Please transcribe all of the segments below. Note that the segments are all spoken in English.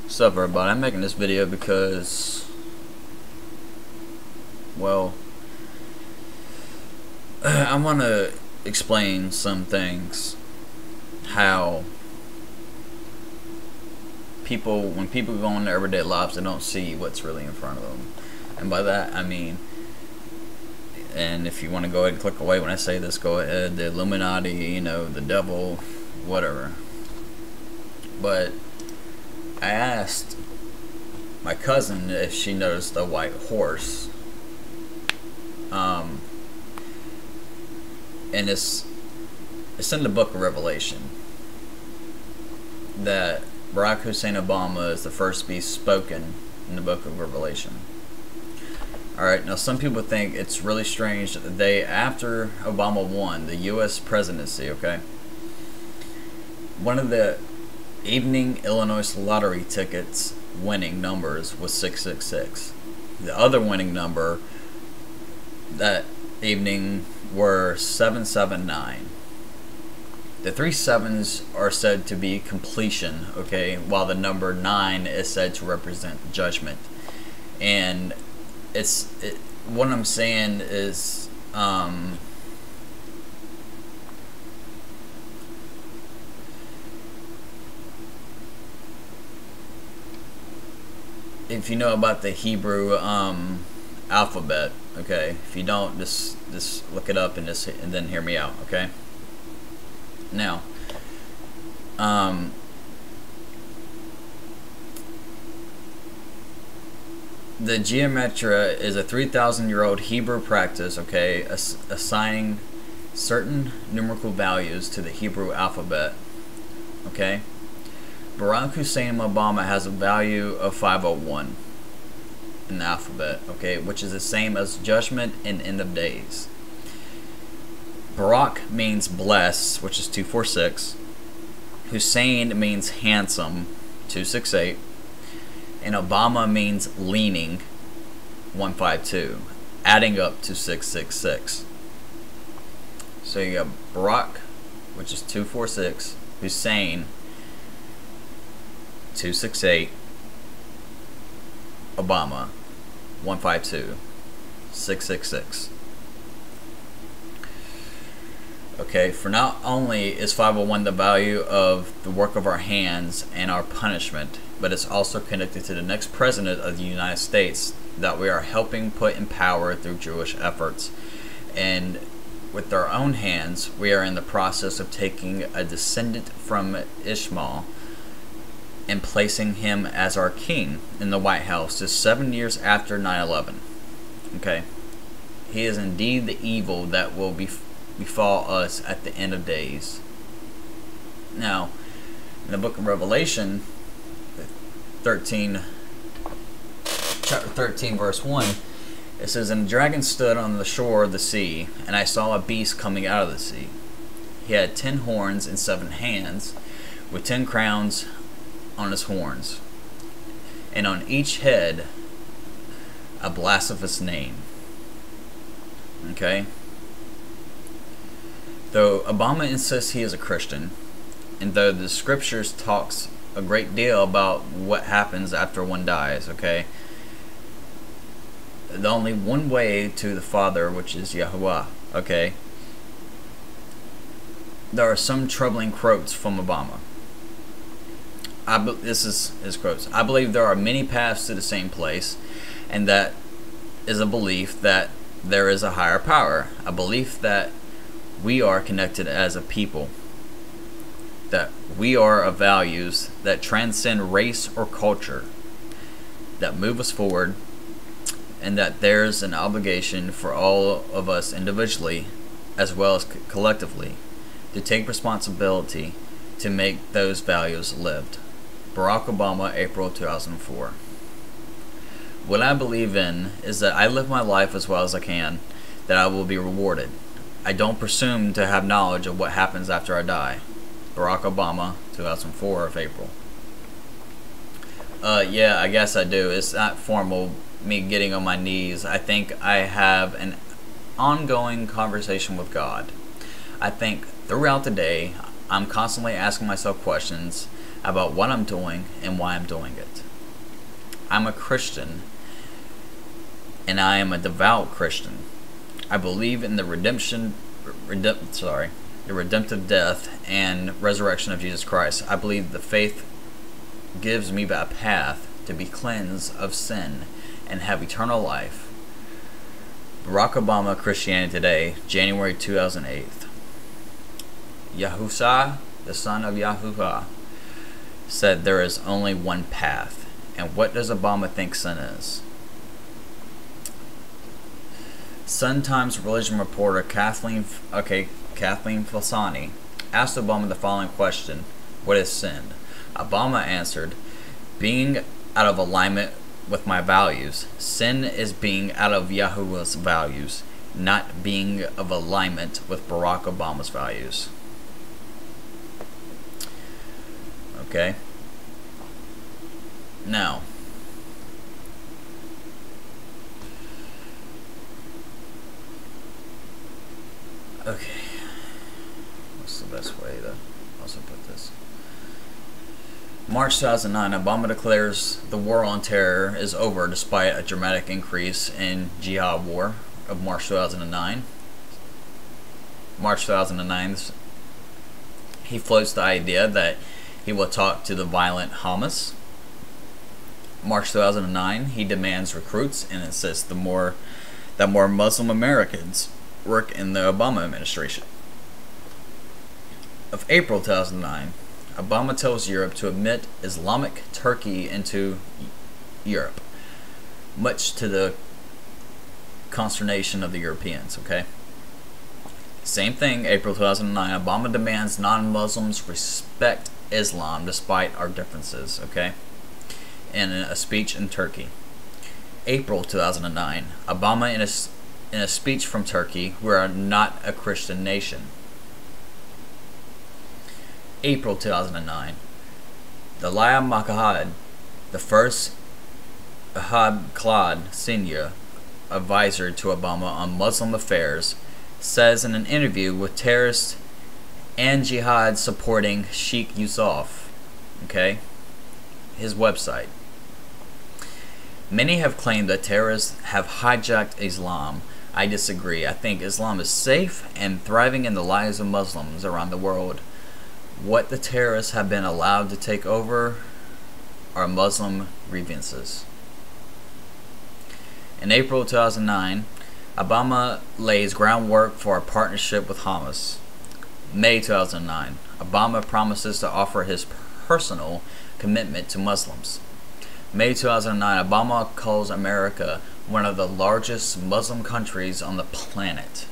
What's up, everybody? I'm making this video because, well, I want to explain some things. How when people go in their everyday lives, they don't see what's really in front of them. And by that, I mean, and if you want to go ahead and click away when I say this, go ahead. The Illuminati, the devil, whatever. But I asked my cousin if she noticed a white horse. And it's in the book of Revelation that Barack Hussein Obama is the first beast spoken in the book of Revelation. Alright, now some people think it's really strange that the day after Obama won the U.S. presidency, okay, one of the evening Illinois lottery tickets winning numbers was 666. The other winning number that evening were 779. The 3 sevens are said to be completion, okay, while the number 9 is said to represent judgment. And what I'm saying is if you know about the Hebrew alphabet, okay, if you don't, just look it up and then hear me out, okay. Now, the gematria is a 3,000-year-old Hebrew practice, okay, assigning certain numerical values to the Hebrew alphabet, okay. Barack Hussein Obama has a value of 501 in the alphabet, okay, which is the same as judgment and end of days. Barack means bless, which is 246. Hussein means handsome, 268. And Obama means leaning, 152, adding up to 666. So you got Barack, which is 246, Hussein, 268, Obama, 152, 666. Okay, for not only is 501 the value of the work of our hands and our punishment, but it's also connected to the next president of the United States that we are helping put in power through Jewish efforts. And with our own hands, we are in the process of taking a descendant from Ishmael and placing him as our king in the White House just 7 years after 9/11. Okay, he is indeed the evil that will befall us at the end of days. Now, in the book of Revelation, chapter 13, verse 1, it says, "And the dragon stood on the shore of the sea, and I saw a beast coming out of the sea. He had 10 horns and 7 hands, with 10 crowns on his horns, and on each head a blasphemous name." Okay? Though Obama insists he is a Christian, and though the scriptures talks a great deal about what happens after one dies, okay, the only one way to the Father, which is Yahuwah, okay, there are some troubling quotes from Obama. This is his quotes. "I believe there are many paths to the same place, and that is a belief that there is a higher power, a belief that we are connected as a people, that we are of values that transcend race or culture, that move us forward, and that there's an obligation for all of us individually as well as collectively to take responsibility to make those values lived." Barack Obama, April 2004. What I believe in is that I live my life as well as I can, that I will be rewarded. I don't presume to have knowledge of what happens after I die. Barack Obama, 2004 of April. Yeah, I guess I do. It's not formal, me getting on my knees. I think I have an ongoing conversation with God. I think throughout the day, I'm constantly asking myself questions about what I'm doing and why I'm doing it. I'm a Christian, and I am a devout Christian. I believe in the redemptive death and resurrection of Jesus Christ. I believe the faith gives me a path to be cleansed of sin and have eternal life. Barack Obama, Christianity Today, January 2008. Yahushua, the son of Yahuwah, said there is only one path. And what does Obama think sin is? Sun Times religion reporter Kathleen Fasani asked Obama the following question: what is sin? Obama answered, being out of alignment with my values. Sin is being out of Yahuwah's values, not being of alignment with Barack Obama's values. Okay. Now, okay, what's the best way to also put this? March 2009, Obama declares the war on terror is over despite a dramatic increase in jihad war of March 2009. March 2009, he floats the idea that he will talk to the violent Hamas. March 2009, he demands recruits and insists that more Muslim Americans work in the Obama administration. Of April 2009, Obama tells Europe to admit Islamic Turkey into Europe, much to the consternation of the Europeans, okay? Same thing, April 2009, Obama demands non-Muslims respect Islam despite our differences, okay? In a speech in Turkey. April 2009, Obama in a speech from Turkey, we are not a Christian nation. April 2009, Dalai Makhad, the first Ahad Klad senior advisor to Obama on Muslim affairs, says in an interview with terrorist and jihad supporting Sheikh Yusuf, okay, his website. Many have claimed that terrorists have hijacked Islam. I disagree. I think Islam is safe and thriving in the lives of Muslims around the world. What the terrorists have been allowed to take over are Muslim grievances. In April 2009, Obama lays groundwork for a partnership with Hamas. May 2009, Obama promises to offer his personal commitment to Muslims. May 2009, Obama calls America one of the largest Muslim countries on the planet.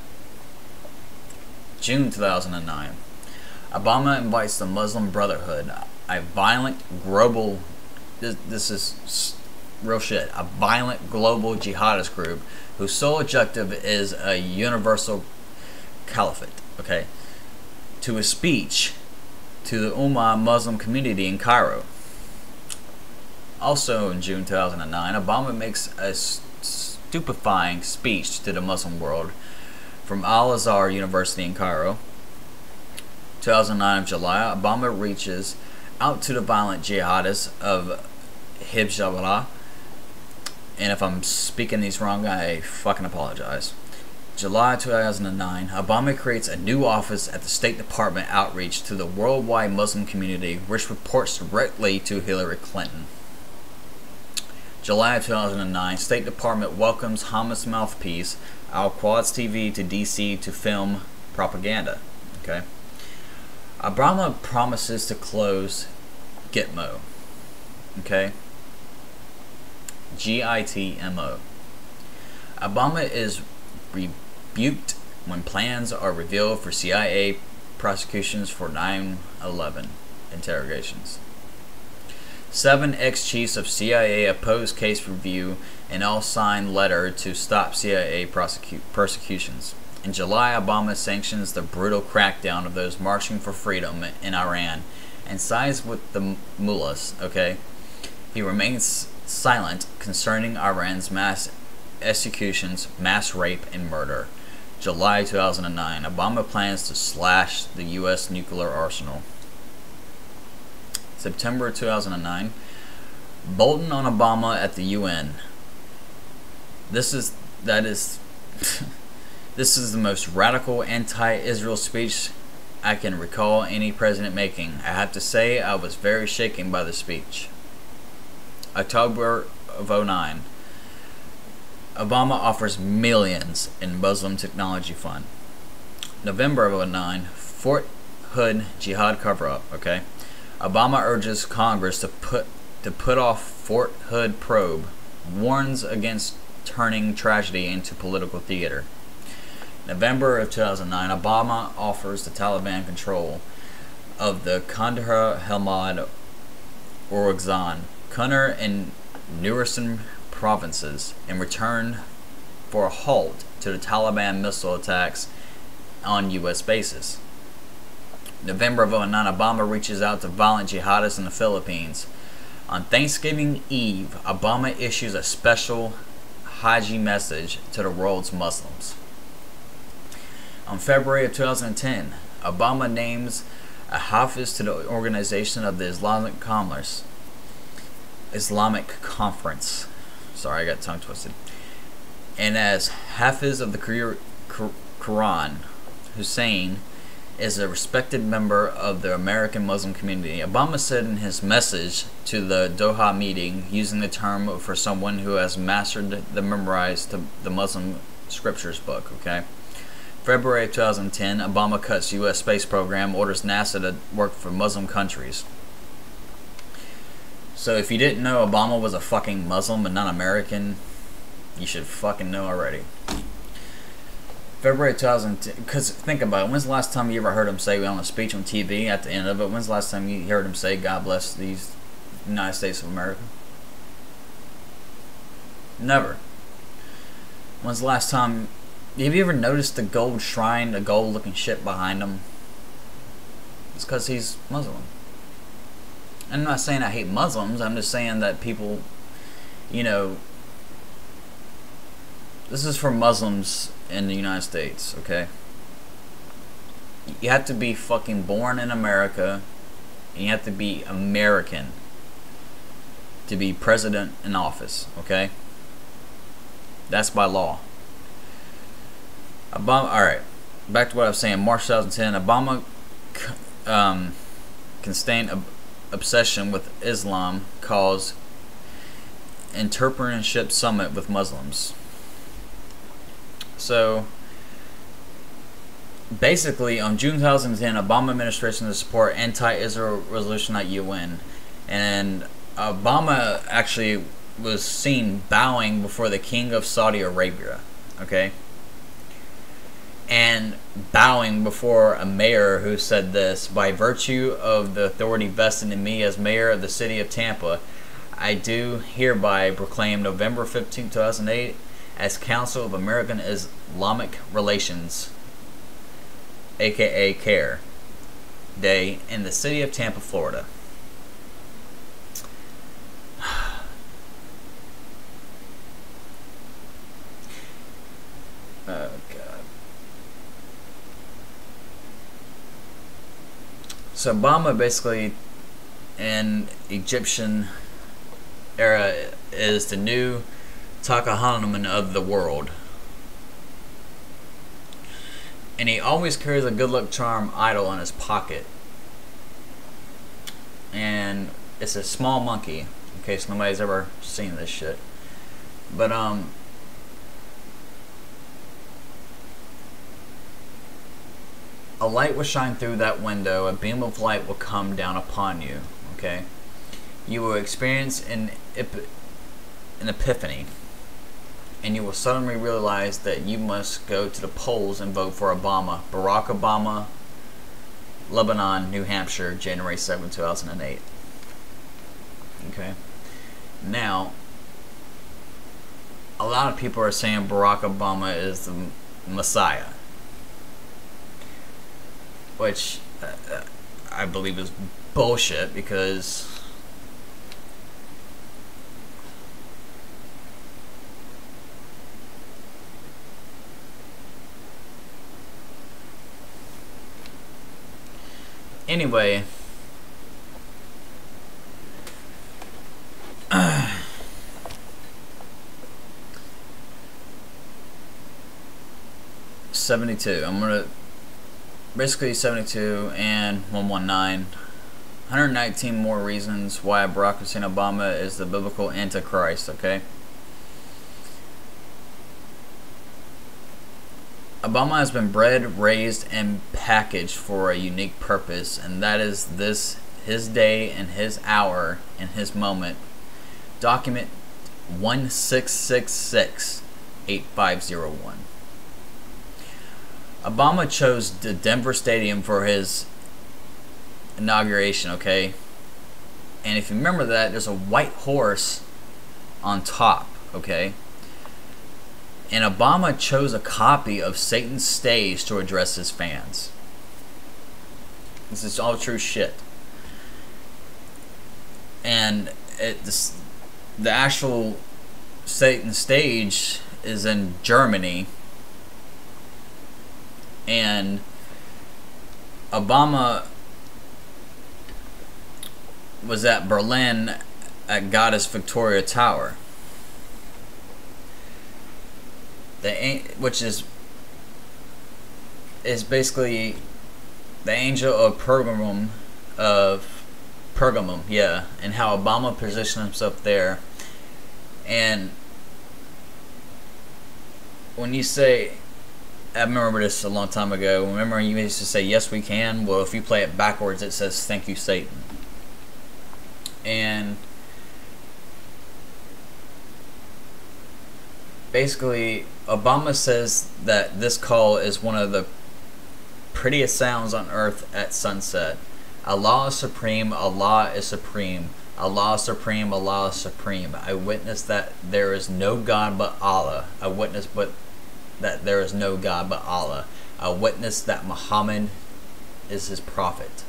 June 2009, Obama invites the Muslim Brotherhood, a violent global, this is real shit, a violent global jihadist group whose sole objective is a universal caliphate, okay, to a speech to the Ummah Muslim community in Cairo. Also in June 2009, Obama makes a stupefying speech to the Muslim world from Al-Azhar University in Cairo. 2009 of July, Obama reaches out to the violent jihadists of Hezbollah, and if I'm speaking these wrong, I fucking apologize. July 2009, Obama creates a new office at the State Department outreach to the worldwide Muslim community, which reports directly to Hillary Clinton. July 2009, State Department welcomes Hamas mouthpiece Al-Quds TV to DC to film propaganda. Okay. Obama promises to close Gitmo. Okay. Gitmo. Obama is rebuked when plans are revealed for CIA prosecutions for 9/11 interrogations. 7 ex-chiefs of CIA oppose case review and all sign letter to stop CIA persecutions. In July, Obama sanctions the brutal crackdown of those marching for freedom in Iran and sides with the mullahs, okay? He remains silent concerning Iran's mass executions, mass rape, and murder. July 2009, Obama plans to slash the U.S. nuclear arsenal. September 2009. Bolton on Obama at the UN. This is this is the most radical anti-Israel speech I can recall any president making. I have to say I was very shaken by the speech. October of 2009. Obama offers millions in Muslim Technology Fund. November of 2009. Fort Hood jihad cover-up. Okay, Obama urges Congress to put off Fort Hood probe. Warns against turning tragedy into political theater. November of 2009. Obama offers the Taliban control of the Kandahar, Helmand, Oruzgan, Kunar, and Nuristan provinces in return for a halt to the Taliban missile attacks on U.S. bases. November of 2009, Obama reaches out to violent jihadists in the Philippines. On Thanksgiving Eve, Obama issues a special Hajj message to the world's Muslims. On February of 2010, Obama names a Hafiz to the Organization of the Islamic Conference. Sorry, I got tongue twisted. And as Hafiz of the Quran, Hussein is a respected member of the American Muslim community. Obama said in his message to the Doha meeting, using the term for someone who has mastered the memorized the Muslim scriptures book. Okay. February of 2010, Obama cuts U.S. space program, orders NASA to work for Muslim countries. So if you didn't know Obama was a fucking Muslim and not American, you should fucking know already. February 2010, because think about it, when's the last time you ever heard him say on a speech on TV at the end of it, when's the last time you heard him say, God bless these United States of America? Never. When's the last time, have you ever noticed the gold shrine, the gold looking shit behind him? It's because he's Muslim. I'm not saying I hate Muslims, I'm just saying that people, you know, this is for Muslims in the United States, okay? You have to be fucking born in America, and you have to be American to be president in office, okay? That's by law. Alright, back to what I was saying. March 2010, Obama can obsession with Islam calls entrepreneurship summit with Muslims. So basically on June 2010, Obama administration to support anti-Israel resolution at UN, and Obama actually was seen bowing before the king of Saudi Arabia, okay, and bowing before a mayor who said this: by virtue of the authority vested in me as mayor of the city of Tampa, I do hereby proclaim November 15, 2008 as Council of American Islamic Relations, aka CARE, Day in the city of Tampa, Florida. Oh God. So Obama basically in Egyptian era is the new Tutankhamun of the world. And he always carries a good luck charm idol in his pocket. And it's a small monkey, in case nobody's ever seen this shit. But a light will shine through that window, a beam of light will come down upon you, okay? You will experience an epiphany, and you will suddenly realize that you must go to the polls and vote for Obama. Barack Obama, Lebanon, New Hampshire, January 7, 2008. Okay? Now, a lot of people are saying Barack Obama is the Messiah, which I believe is bullshit, because anyway, 72. I'm gonna basically 72 and 119. 119 more reasons why Barack Hussein Obama is the biblical Antichrist, okay? Obama has been bred, raised, and packaged for a unique purpose, and that is this, his day and his hour and his moment. Document 1666-8501. Obama chose the Denver Stadium for his inauguration, okay? And if you remember that, there's a white horse on top, okay? And Obama chose a copy of Satan's stage to address his fans. This is all true shit. And the actual Satan stage is in Germany. And Obama was at Berlin at Goddess Victoria Tower, which is basically the angel of Pergamum, yeah, and how Obama positioned himself there. And when you say, I remember this a long time ago, remember you used to say, yes we can? Well, if you play it backwards, it says, thank you Satan. And basically, Obama says that this call is one of the prettiest sounds on earth at sunset. Allah is supreme, Allah is supreme, Allah is supreme, Allah is supreme. I witness that there is no God but Allah. I witness that there is no God but Allah. I witness that Muhammad is his prophet.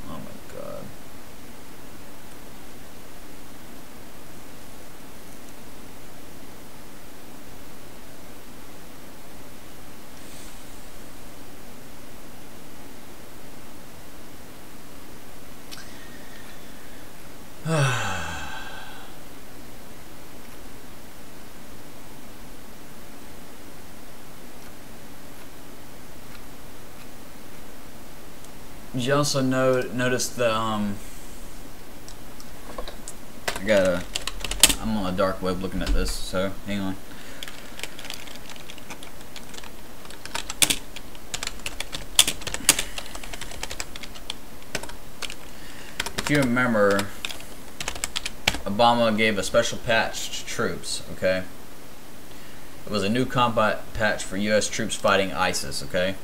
Oh my God. Did you also notice the I'm on a dark web looking at this, so hang on. If you remember, Obama gave a special patch to troops, okay? It was a new combat patch for US troops fighting ISIS, okay?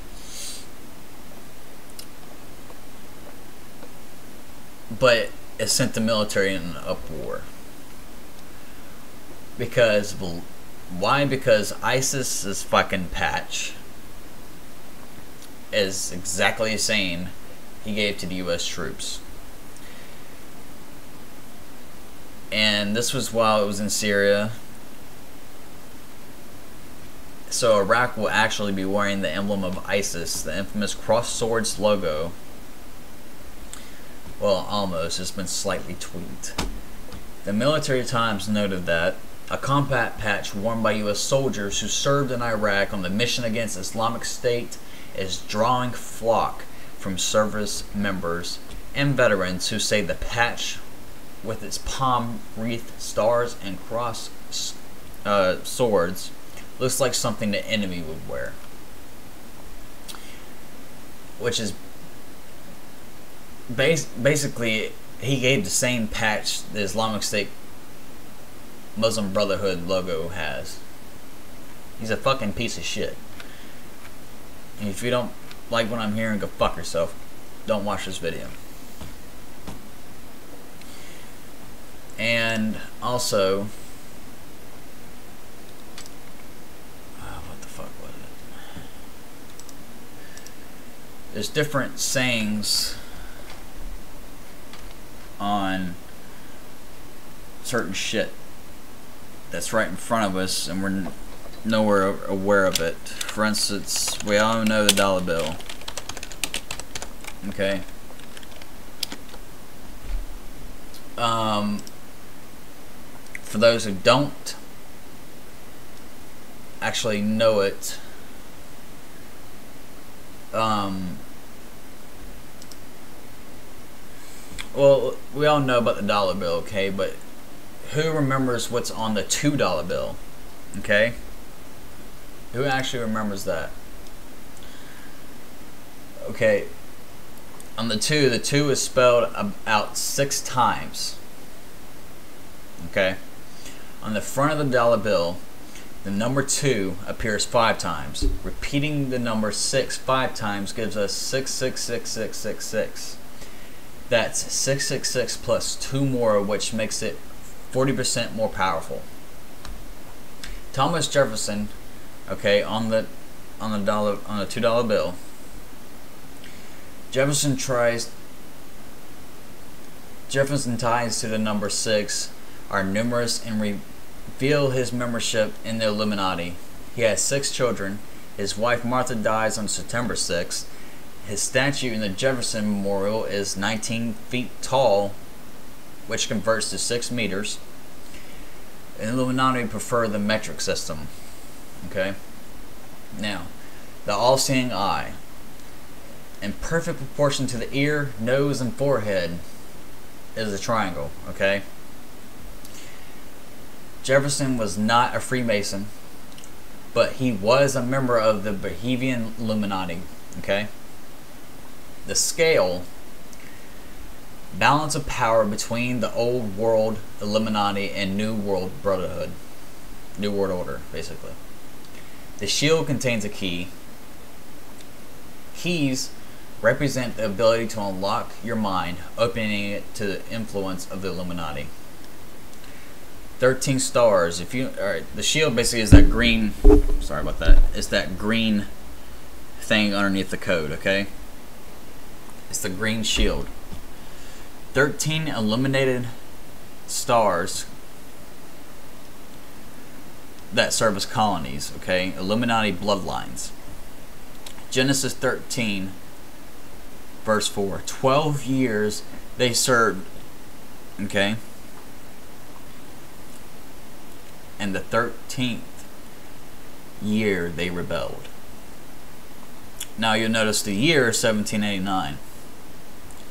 But it sent the military in an uproar. Because, why? Because ISIS's fucking patch is exactly the same he gave to the US troops. And this was while it was in Syria. So Iraq will actually be wearing the emblem of ISIS, the infamous cross swords logo. Well, almost. It's been slightly tweaked. The Military Times noted that a combat patch worn by U.S. soldiers who served in Iraq on the mission against Islamic State is drawing flock from service members and veterans who say the patch, with its palm wreath, stars, and cross swords, looks like something the enemy would wear. Which is basically, he gave the same patch the Islamic State Muslim Brotherhood logo has. He's a fucking piece of shit. And if you don't like what I'm hearing, go fuck yourself. Don't watch this video. And also, what the fuck was it? There's different sayings on certain shit that's right in front of us and we're nowhere aware of it. For instance, we all know the dollar bill. Okay. for those who don't actually know it, well, we all know about the dollar bill, okay, but who remembers what's on the $2 bill, okay? Who actually remembers that? Okay, on the 2 is spelled out 6 times, okay? On the front of the dollar bill, the number 2 appears 5 times. Repeating the number 6 5 times gives us 6666666. That's 666 plus 2 more, which makes it 40% more powerful. Thomas Jefferson, okay, on the $2 bill, Jefferson ties to the number 6 are numerous and reveal his membership in the Illuminati. He has 6 children. His wife Martha dies on September 6th. His statue in the Jefferson Memorial is 19 feet tall, which converts to 6 meters. The Illuminati prefer the metric system. Okay? Now, the all-seeing eye. In perfect proportion to the ear, nose, and forehead is a triangle. Okay? Jefferson was not a Freemason, but he was a member of the Bohemian Illuminati. Okay? The scale, balance of power between the old world Illuminati and New World Brotherhood, New World Order, basically. The shield contains a key. Keys represent the ability to unlock your mind, opening it to the influence of the Illuminati. 13 stars. Alright, the shield basically is that green. Sorry about that. It's that green thing underneath the code. Okay. It's the green shield. 13 illuminated stars that serve as colonies, okay? Illuminati bloodlines. Genesis 13, verse 4. 12 years they served, okay? And the 13th year they rebelled. Now you'll notice the year 1789.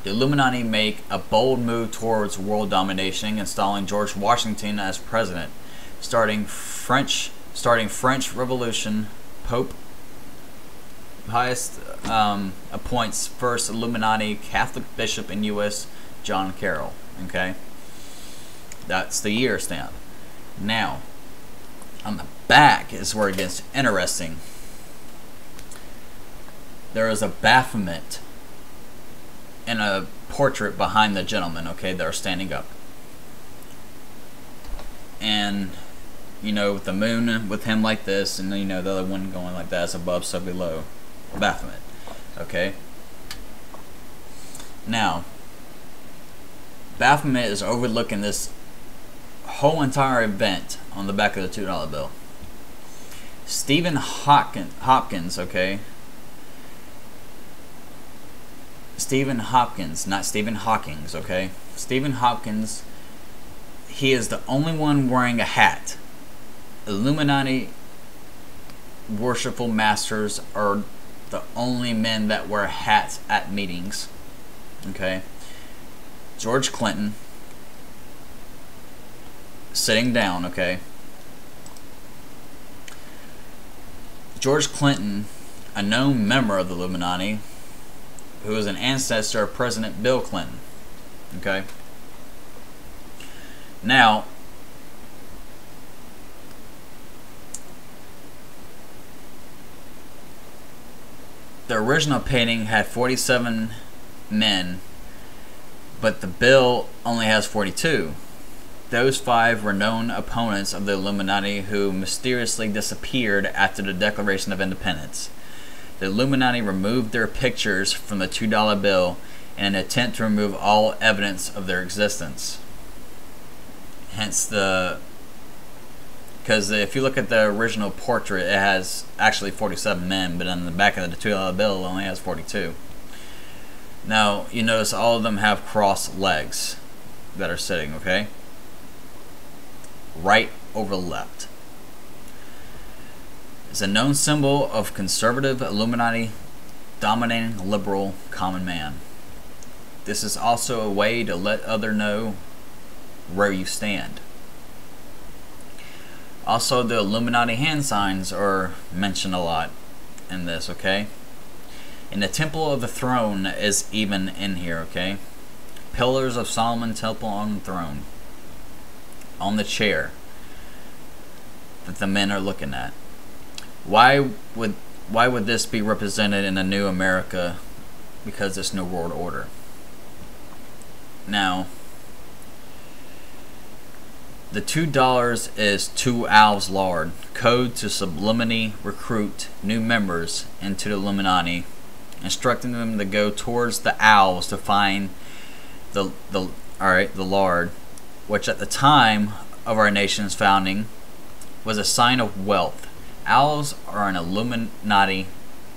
The Illuminati make a bold move towards world domination, installing George Washington as president, starting French Revolution. Pope Pius appoints first Illuminati Catholic bishop in U.S. John Carroll. Okay, that's the year stamp. Now, on the back is where it gets interesting. There is a Baphomet and a portrait behind the gentleman, okay, that are standing up. And, you know, the moon with him like this, and then, you know, the other one going like that, is above, so below. Baphomet, okay? Now, Baphomet is overlooking this whole entire event on the back of the $2 bill. Stephen Hopkins, okay? Stephen Hopkins, not Stephen Hawkins, okay? Stephen Hopkins, he is the only one wearing a hat. Illuminati worshipful masters are the only men that wear hats at meetings, okay? George Clinton, sitting down, okay? George Clinton, a known member of the Illuminati, who is an ancestor of President Bill Clinton. Okay? Now, the original painting had 47 men, but the bill only has 42. Those 5 were known opponents of the Illuminati who mysteriously disappeared after the Declaration of Independence. The Illuminati removed their pictures from the $2 bill in an attempt to remove all evidence of their existence. Hence because if you look at the original portrait, it has actually 47 men, but on the back of the $2 bill it only has 42. Now, you notice all of them have crossed legs that are sitting, okay? right over left. It's a known symbol of conservative Illuminati dominating liberal common man. This is also a way to let others know where you stand. Also, the Illuminati hand signs are mentioned a lot in this, okay? And the Temple of the Throne is even in here, okay? Pillars of Solomon temple on the throne. On the chair that the men are looking at. Why would this be represented in a new America? Because it's New World Order. Now, the $2 is 2 owls lard, code to subliminally recruit new members into the Illuminati, instructing them to go towards the owls to find the lard, which at the time of our nation's founding was a sign of wealth. Owls are an Illuminati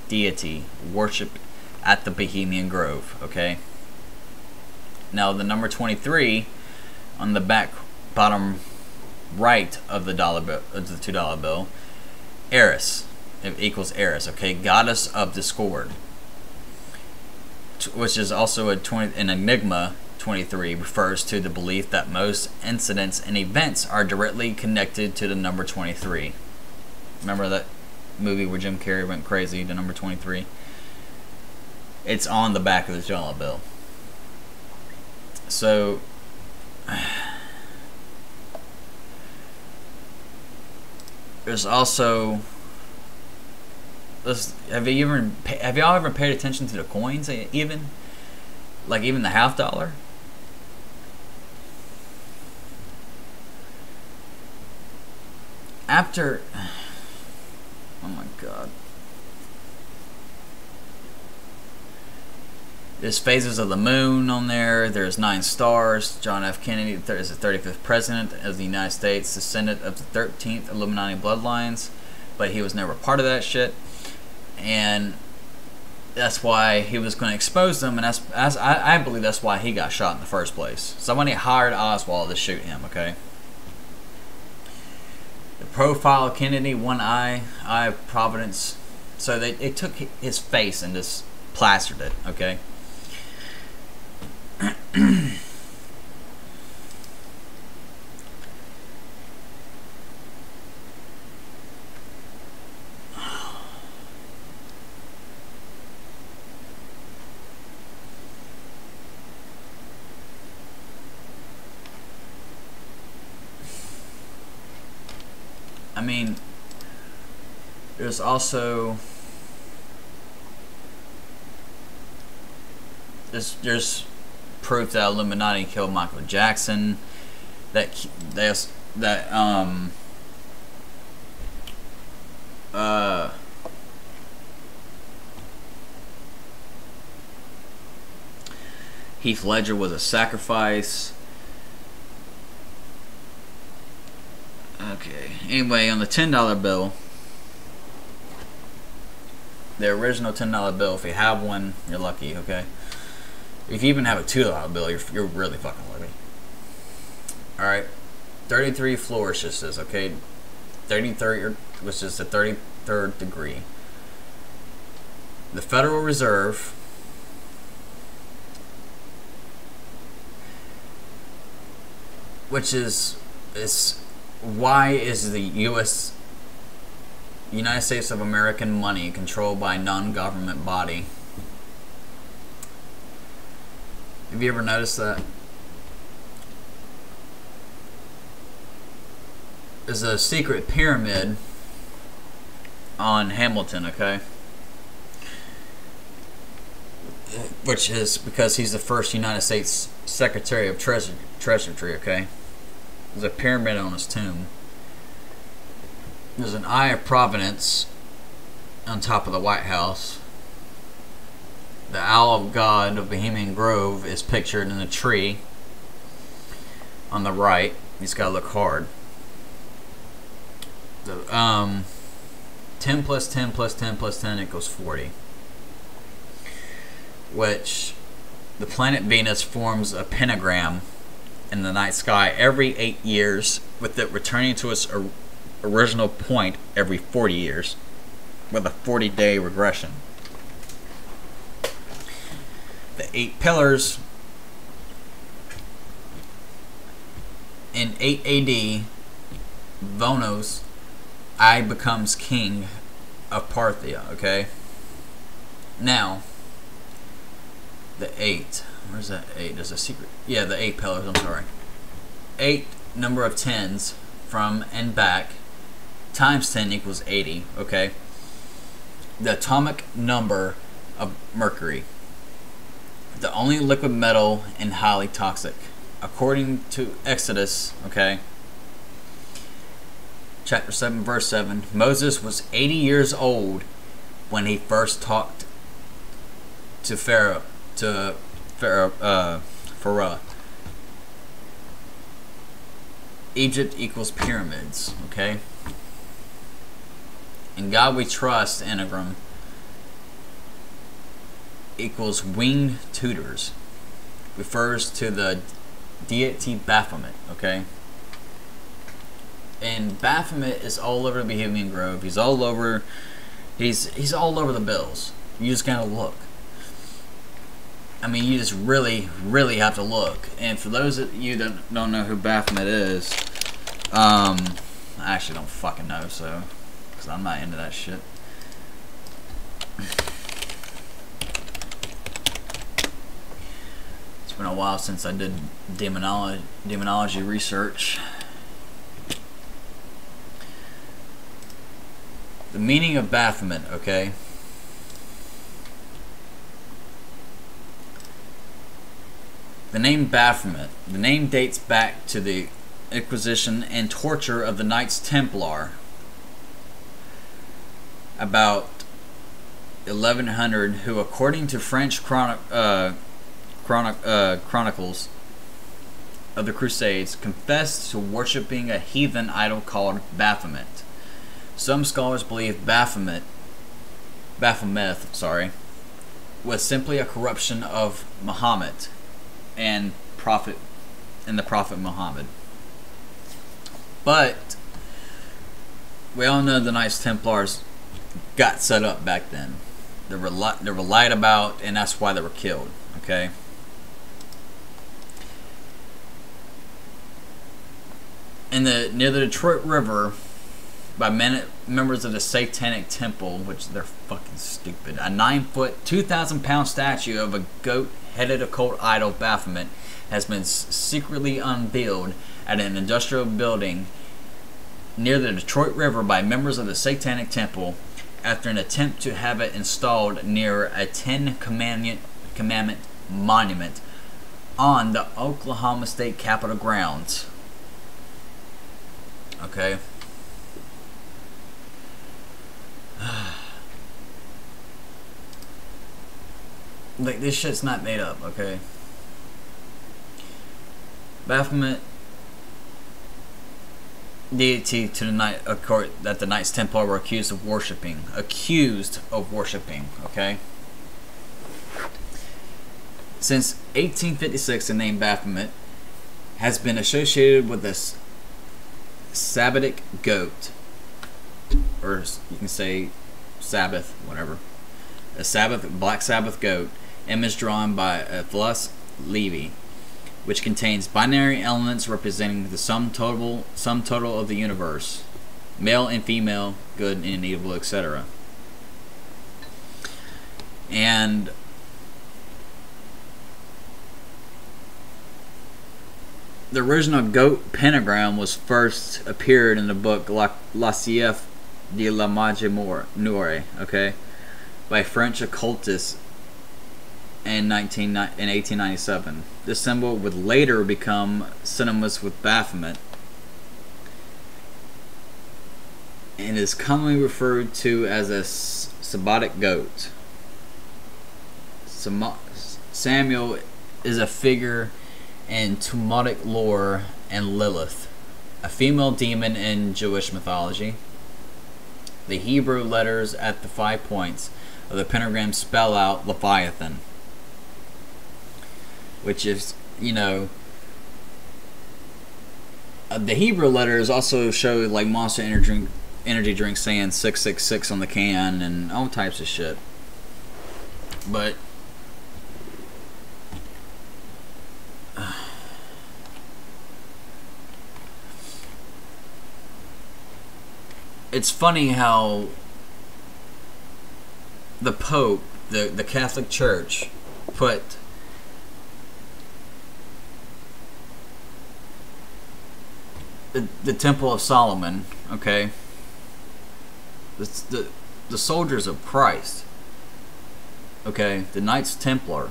deity worshipped at the Bohemian Grove, okay? Now the number 23 on the bottom right of the $2 bill, Eris, it equals Eris, okay? Goddess of discord, which is also an enigma. 23 refers to the belief that most incidents and events are directly connected to the number 23. Remember that movie where Jim Carrey went crazy, the number 23? It's on the back of the dollar bill. So there's also this. Have y'all ever paid attention to the coins? Even the $50? After, oh my God, there's phases of the moon on there. There's 9 stars. John F. Kennedy is the 35th president of the United States, descendant of the 13th Illuminati bloodlines, but he was never part of that shit, and that's why he was going to expose them, and I believe that's why he got shot in the first place. Somebody hired Oswald to shoot him, okay? The profile of Kennedy, one eye of Providence. So they took his face and just plastered it, okay? I mean, there's also there's proof that Illuminati killed Michael Jackson. Heath Ledger was a sacrifice. Okay. Anyway, on the $10 bill, the original $10 bill, if you have one, you're lucky, okay? If you even have a $2 bill, you're really fucking lucky. Alright. 33 flourishes, okay? 33rd, which is the 33rd degree. The Federal Reserve, which is why is the United States of American money controlled by a non-government body? Have you ever noticed that? There's a secret pyramid on Hamilton, okay? Which is because he's the first United States Secretary of Treasury, okay? There's a pyramid on his tomb. There's an Eye of Providence on top of the White House. The Owl of God of Bohemian Grove is pictured in a tree on the right. He's got to look hard. The 10 plus 10 plus 10 plus 10 equals 40. Which the planet Venus forms a pentagram in the night sky every 8 years with it returning to its original point every 40 years, with a 40-day regression. The 8 pillars. In 8 AD, Vonos I becomes king of Parthia, okay? Now, the 8. Where's that 8? There's a secret. Yeah, the 8 pillars, I'm sorry. 8 number of 10s from and back times 10 equals 80, okay? The atomic number of mercury. The only liquid metal and highly toxic. According to Exodus, okay, chapter 7, verse 7, Moses was 80 years old when he first talked to Pharaoh. Egypt equals pyramids, okay? In God we trust, anagram, equals winged tutors. Refers to the deity Baphomet, okay? And Baphomet is all over the Bohemian Grove. He's all over all over the bills. You just gotta look. I mean, you just really have to look. And for those of you that don't know who Baphomet is, I actually don't fucking know, so, because I'm not into that shit. It's been a while since I did demonology research. The meaning of Baphomet, okay? The name Baphomet, the name dates back to the Inquisition and torture of the Knights Templar about 1100, who, according to French chronicles of the Crusades, confessed to worshipping a heathen idol called Baphomet. Some scholars believe Baphomet, was simply a corruption of Muhammad and the Prophet Muhammad. But we all know the Knights Templars got set up back then. They were lied about, and that's why they were killed. Okay. Near the Detroit River, by members of the Satanic Temple, which they're fucking stupid, a 9-foot, 2,000-pound statue of a goat-headed occult idol Baphomet has been secretly unveiled at an industrial building near the Detroit River by members of the Satanic Temple after an attempt to have it installed near a Ten Commandment monument on the Oklahoma State Capitol grounds. Okay. Like, this shit's not made up, okay? Baphomet, deity to the night that the Knights Templar were accused of worshipping. Okay? Since 1856, the name Baphomet has been associated with this Sabbatic goat, or you can say Sabbath, whatever. A Black Sabbath goat, image drawn by Phyllis Levy, which contains binary elements representing the sum total of the universe, male and female, good and evil, etc. And the original goat pentagram was first appeared in the book La Cief de la Magie Noire, okay, by French occultists in 1897. This symbol would later become synonymous with Baphomet and is commonly referred to as a Sabbatic goat. Samuel is a figure in Talmudic lore, and Lilith, a female demon in Jewish mythology. The Hebrew letters at the 5 points of the pentagram spell out Leviathan, which is, you know, The Hebrew letters also show like Monster energy drink saying 666 on the can and all types of shit. But it's funny how the Pope, the Catholic Church, put the Temple of Solomon, okay, the soldiers of Christ, okay, the Knights Templar,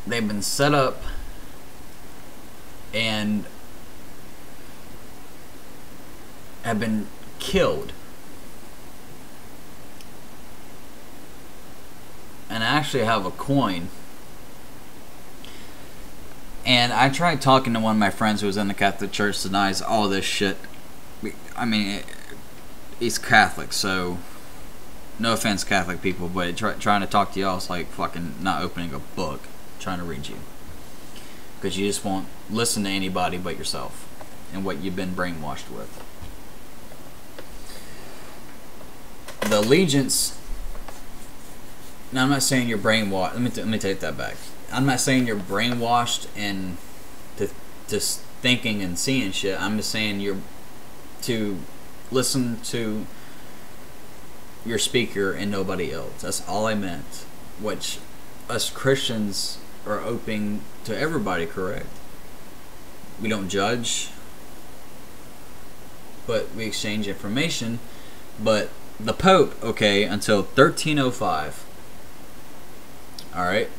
they've been set up and have been killed. And I actually have a coin. And I tried talking to one of my friends who was in the Catholic Church, denies all this shit. I mean, he's Catholic, so no offense, Catholic people, but trying to talk to y'all is like fucking not opening a book, trying to read you. Because you just won't listen to anybody but yourself and what you've been brainwashed with. The allegiance. Now, I'm not saying you're brainwashed. Let me take that back. I'm not saying you're brainwashed and just thinking and seeing shit. I'm just saying you're to listen to your speaker and nobody else. That's all I meant. Which us Christians are open to everybody, correct? We don't judge, but we exchange information. But the Pope, okay, until 1305. Alright?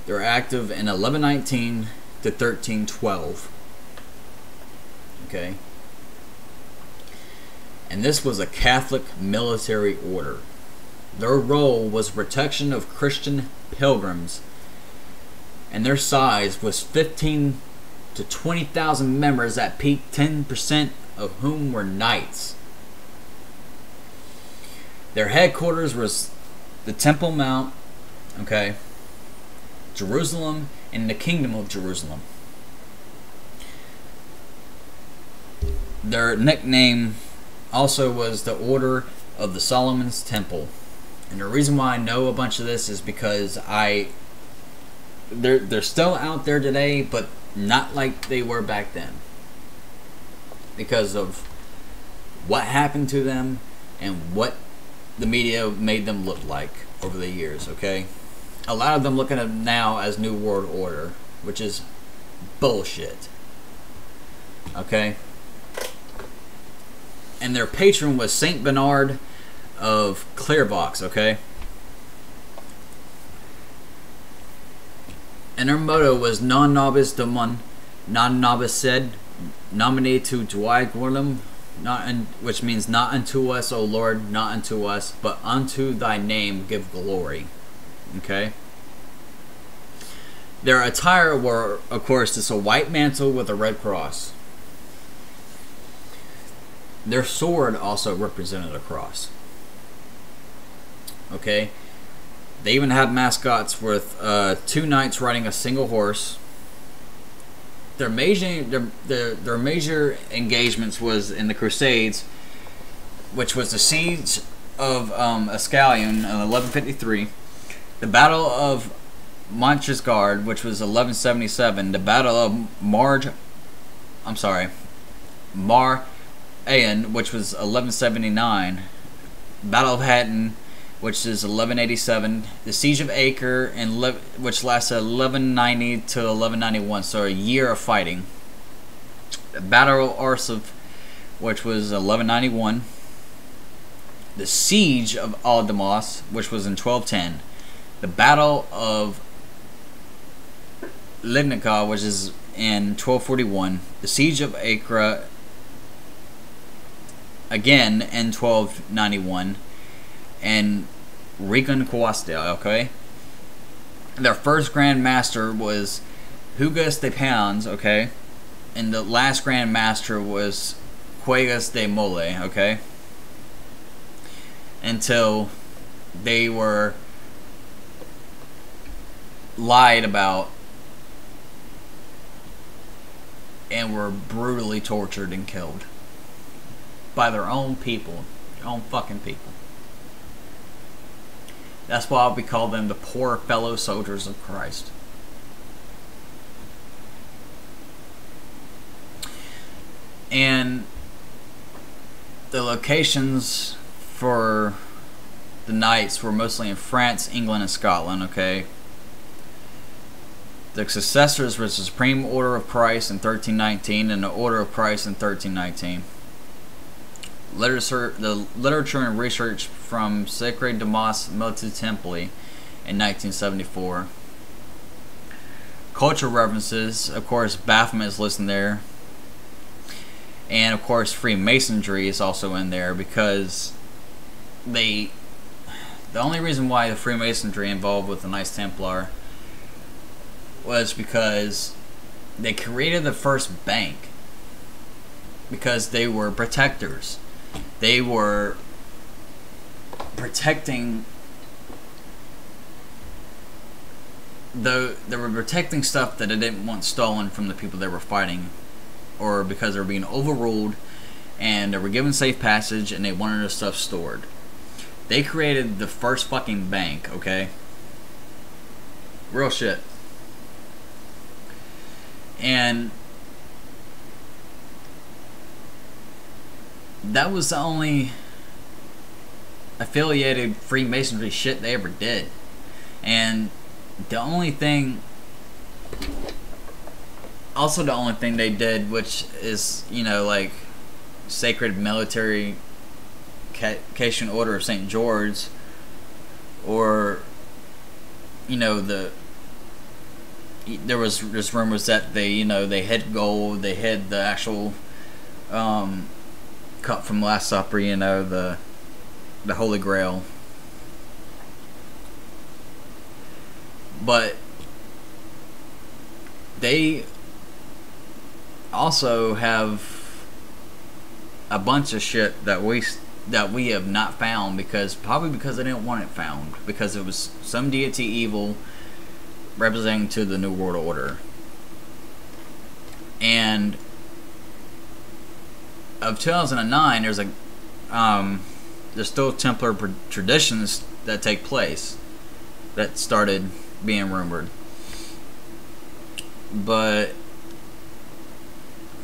They're active in 1119 to 1312. Okay? And this was a Catholic military order. Their role was protection of Christian pilgrims. And their size was 15 to 20,000 members at peak, 10% of whom were knights. Their headquarters was the Temple Mount, okay, Jerusalem, and the Kingdom of Jerusalem. Their nickname also was the Order of the Solomon's Temple. And the reason why I know a bunch of this is because they're still out there today, but not like they were back then. Because of what happened to them and what the media made them look like over the years, okay? A lot of them looking at them now as New World Order, which is bullshit. Okay? And their patron was Saint Bernard of Clairvaux, okay? And their motto was Non nobis domum, non nobis sed, nomine tu tuae gloriam, which means not unto us, O Lord, not unto us, but unto thy name give glory. Okay? Their attire were, of course, just a white mantle with a red cross. Their sword also represented a cross. Okay? They even had mascots with two knights riding a single horse. Their major engagements was in the Crusades, which was the siege of Ascalon in 1153, the Battle of Montresgard, which was 1177, the Battle of Mar'Ain, which was 1179, Battle of Hattin, which is 1187, the Siege of Acre, which lasted 1190 to 1191, so a year of fighting. The Battle of Arsuf, which was 1191. The Siege of Aldamos, which was in 1210. The Battle of Lignaca, which is in 1241. The Siege of Acre, again in 1291. And Reconquista, okay? Their first Grand Master was Hugues de Pons, okay? And the last Grand Master was Cuellar de Mole, okay? Until they were lied about, and were brutally tortured and killed by their own people, their own fucking people. That's why we call them the poor fellow soldiers of Christ. And the locations for the Knights were mostly in France, England, and Scotland, okay? The successors was the Supreme Order of Christ in 1319 and the Order of Christ in 1319. The literature and research from Sacre Damas Motu Templi in 1974. Cultural references, of course, Baphomet is listed there. And of course, Freemasonry is also in there because the only reason why the Freemasonry involved with the Knights Templar was because they created the first bank because they were protectors. They were protecting they were protecting stuff that they didn't want stolen from the people they were fighting, or because they were being overruled and they were given safe passage and they wanted their stuff stored. They created the first fucking bank, okay? Real shit. And that was the only affiliated Freemasonry shit they ever did. And the only thing, also the only thing they did, which is, you know, like Sacred Military Cation Order of St. George, or, you know, there was just rumors that they, you know, they hid gold, they hid the actual cup from Last Supper, you know, the Holy Grail. But they also have a bunch of shit that we have not found, because probably because they didn't want it found, because it was some deity evil representing to the New World Order. And of 2009, there's still Templar traditions that take place that started being rumored. But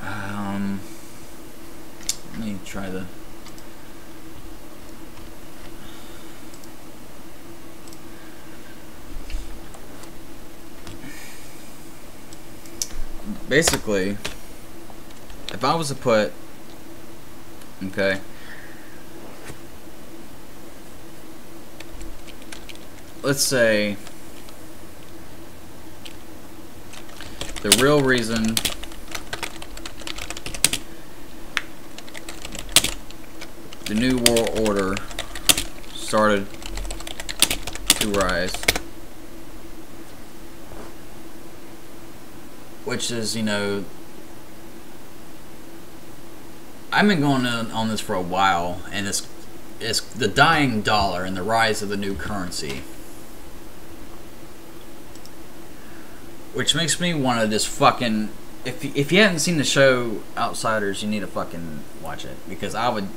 let me try the basically, if I was to put, okay, let's say the real reason the New World Order started to rise, which is, you know, I've been going on this for a while, and it's the dying dollar and the rise of the new currency, which makes me want to just fucking, if you haven't seen the show Outsiders, you need to fucking watch it, because I would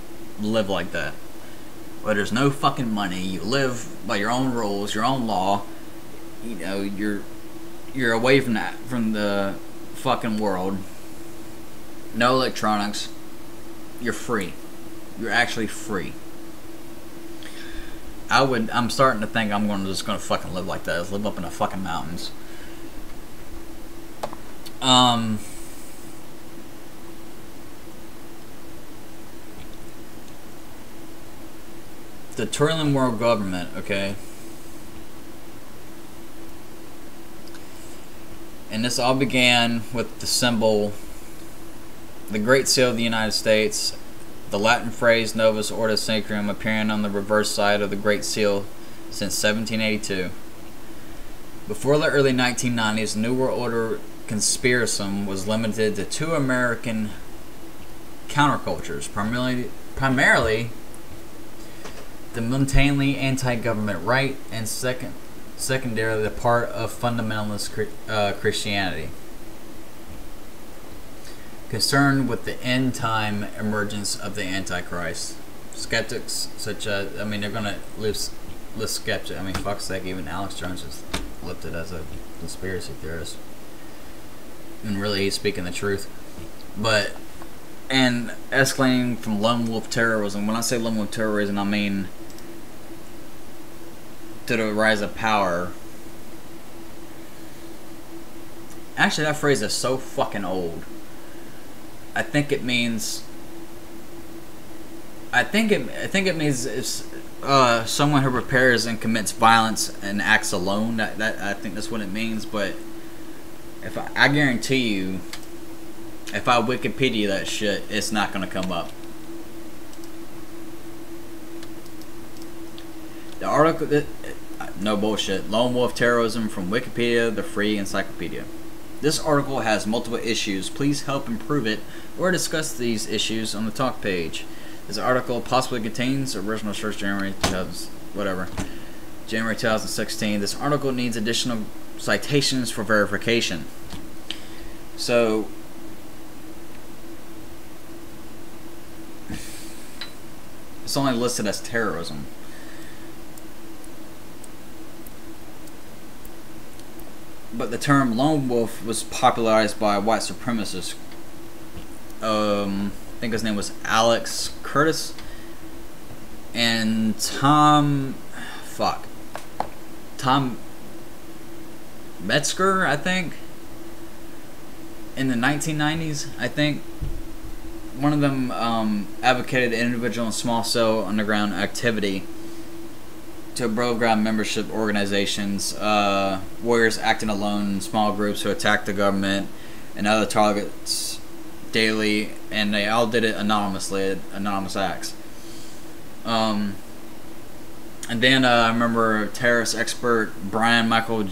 live like that, where there's no fucking money, you live by your own rules, your own law, you know, you're away from that, from the fucking world, no electronics, you're free, you're actually free. I'm starting to think I'm just gonna fucking live like that. Just live up in the fucking mountains. The Turlan world government, okay, and this all began with the symbol, the Great Seal of the United States, the Latin phrase Novus Ordo Sacrum appearing on the reverse side of the Great Seal since 1782. Before the early 1990s, the New World Order conspiracism was limited to two American countercultures, primarily the montanely anti-government right, and secondarily the part of fundamentalist Christianity, concerned with the end time emergence of the Antichrist. Skeptics such as, I mean, they're gonna list skeptics. I mean, fuck's sake, even Alex Jones is listed as a conspiracy theorist, and really he's speaking the truth. But and escalating from lone wolf terrorism. When I say lone wolf terrorism, I mean to the rise of power. Actually, that phrase is so fucking old. I think it means. I think it means it's someone who prepares and commits violence and acts alone. That I think that's what it means. But if I guarantee you, if I Wikipedia that shit, it's not gonna come up. The article, no bullshit. Lone wolf terrorism from Wikipedia, the free encyclopedia. This article has multiple issues. Please help improve it or discuss these issues on the talk page. This article possibly contains original source January 2016. This article needs additional citations for verification. So it's only listed as terrorism. But the term lone wolf was popularized by white supremacists. I think his name was Alex Curtis and Tom Metzger, I think, in the 1990s. I think one of them advocated individual and small cell underground activity to above ground membership organizations, warriors acting alone in small groups who attack the government and other targets daily, and they all did it anonymously, anonymous acts. And then I remember terrorist expert Brian Michael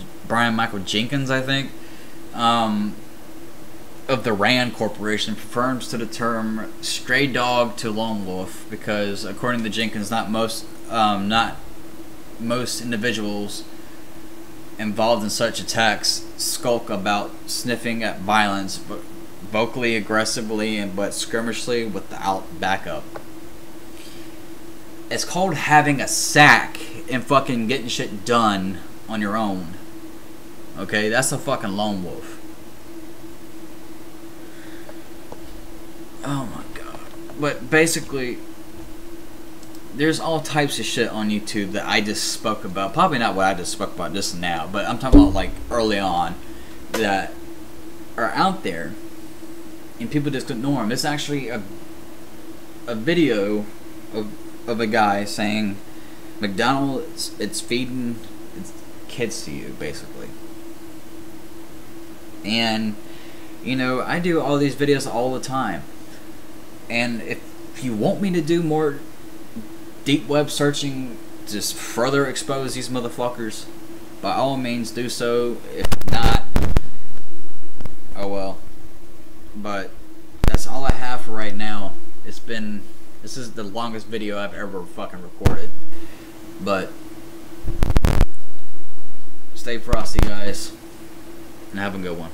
Jenkins, I think, of the RAND Corporation, confirms to the term stray dog to lone wolf because, according to Jenkins, not most individuals involved in such attacks skulk about sniffing at violence, but vocally, aggressively, but skirmishly without backup. It's called having a sack and fucking getting shit done on your own. Okay, that's a fucking lone wolf. Oh my god. But basically, there's all types of shit on YouTube that I just spoke about. Probably not what I just spoke about just now, but I'm talking about like early on that are out there and people just ignore them. It's actually a video of a guy saying McDonald's, it's feeding its kids to you, basically. And, you know, I do all these videos all the time. And if you want me to do more deep web searching, just further expose these motherfuckers, by all means do so. If not, oh well. But that's all I have for right now. This is the longest video I've ever fucking recorded. But stay frosty, guys, and have a good one.